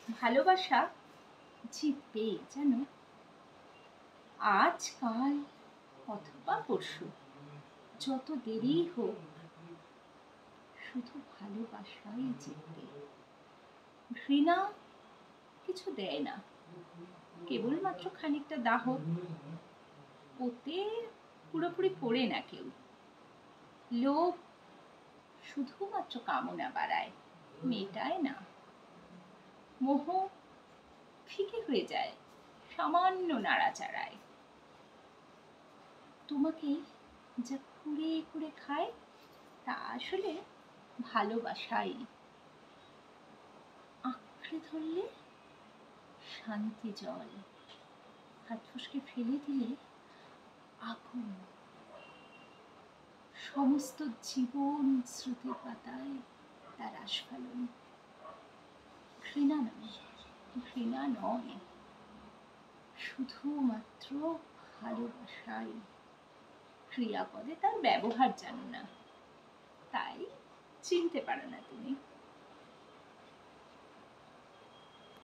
ভালোবাসা জিতবে জানো, আজ কাল অথবা পরশু, যত দেরি হোক শুধু ভালোবাসাই জিতবে। ঘৃণা কিছু দেয় না, কেবলমাত্র খানিকটা দাহ, ওতে পুরোপুরি পড়ে না কেউ। লোভ শুধুমাত্র কামনা বাড়ায়, মেটায় না। মোহ ফিকে হয়ে যায় সামান্য নাড়াচাড়ায়। তোমাকে যা কুড়ে কুড়ে খায় তা আসলে ভালোবাসাই। আঁকড়ে ধরলে শান্তি জল, হাত ফসকে ফেলে দিলে আগুন। সমস্ত জীবন স্রোতের পাতায় তার আস্ফালন। ঘৃণা নয়, ঘৃণা নয়, শুধুমাত্র ভালোবাসাই। ক্রিয়াপদে তার ব্যবহার জানো না, তাই চিনতে পারো না তুমি।